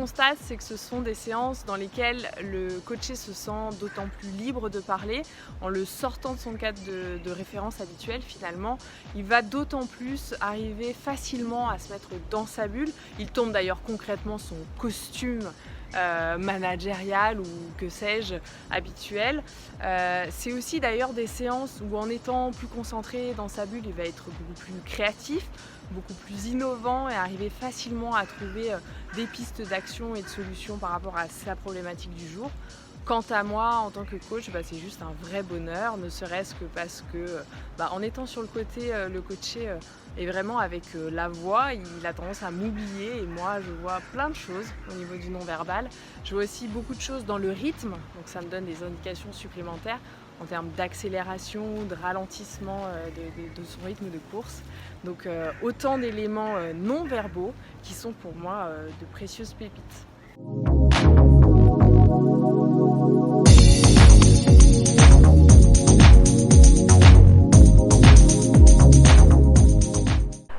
constate, c'est que ce sont des séances dans lesquelles le coaché se sent d'autant plus libre de parler. En le sortant de son cadre de référence habituel, finalement, il va d'autant plus arriver facilement à se mettre dans sa bulle. Il tombe d'ailleurs concrètement son costume managérial ou que sais-je habituel. C'est aussi d'ailleurs des séances où en étant plus concentré dans sa bulle, il va être beaucoup plus créatif, beaucoup plus innovant et arriver facilement à trouver des pistes d'action et de solutions par rapport à sa problématique du jour. Quant à moi, en tant que coach, c'est juste un vrai bonheur, ne serait-ce que parce que en étant sur le côté, le coaché est vraiment avec la voix, il a tendance à m'oublier et moi je vois plein de choses au niveau du non-verbal. Je vois aussi beaucoup de choses dans le rythme, donc ça me donne des indications supplémentaires en termes d'accélération, de ralentissement de son rythme de course. Donc autant d'éléments non-verbaux qui sont pour moi de précieuses pépites.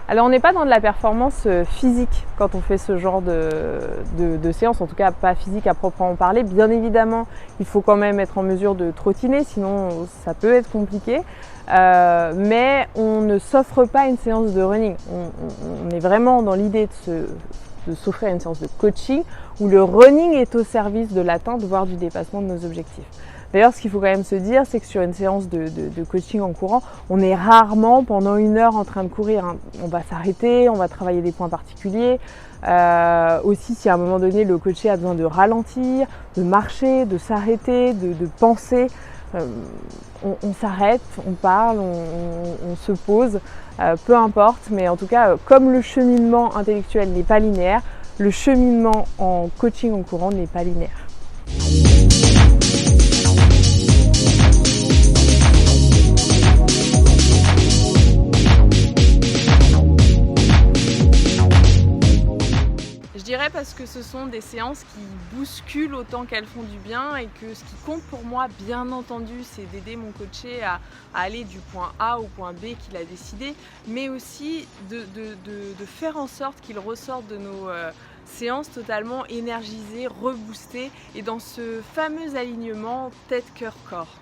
Alors on n'est pas dans de la performance physique quand on fait ce genre de séance, en tout cas pas physique à proprement parler. Bien évidemment, il faut quand même être en mesure de trottiner, sinon ça peut être compliqué. Mais on ne s'offre pas une séance de running. On est vraiment dans l'idée de s'offrir une séance de coaching où le running est au service de l'atteinte, voire du dépassement de nos objectifs. D'ailleurs, ce qu'il faut quand même se dire, c'est que sur une séance de coaching en courant, on est rarement pendant 1 heure en train de courir. On va s'arrêter, on va travailler des points particuliers. Aussi, si à un moment donné, le coaché a besoin de ralentir, de marcher, de s'arrêter, de penser, on s'arrête, on parle, on se pose, peu importe. Mais en tout cas, comme le cheminement intellectuel n'est pas linéaire, le cheminement en coaching en courant n'est pas linéaire. Je dirais parce que ce sont des séances qui bousculent autant qu'elles font du bien et que ce qui compte pour moi, bien entendu, c'est d'aider mon coaché à aller du point A au point B qu'il a décidé, mais aussi de faire en sorte qu'il ressorte de nos séances totalement énergisé, reboosté et dans ce fameux alignement tête-cœur-corps.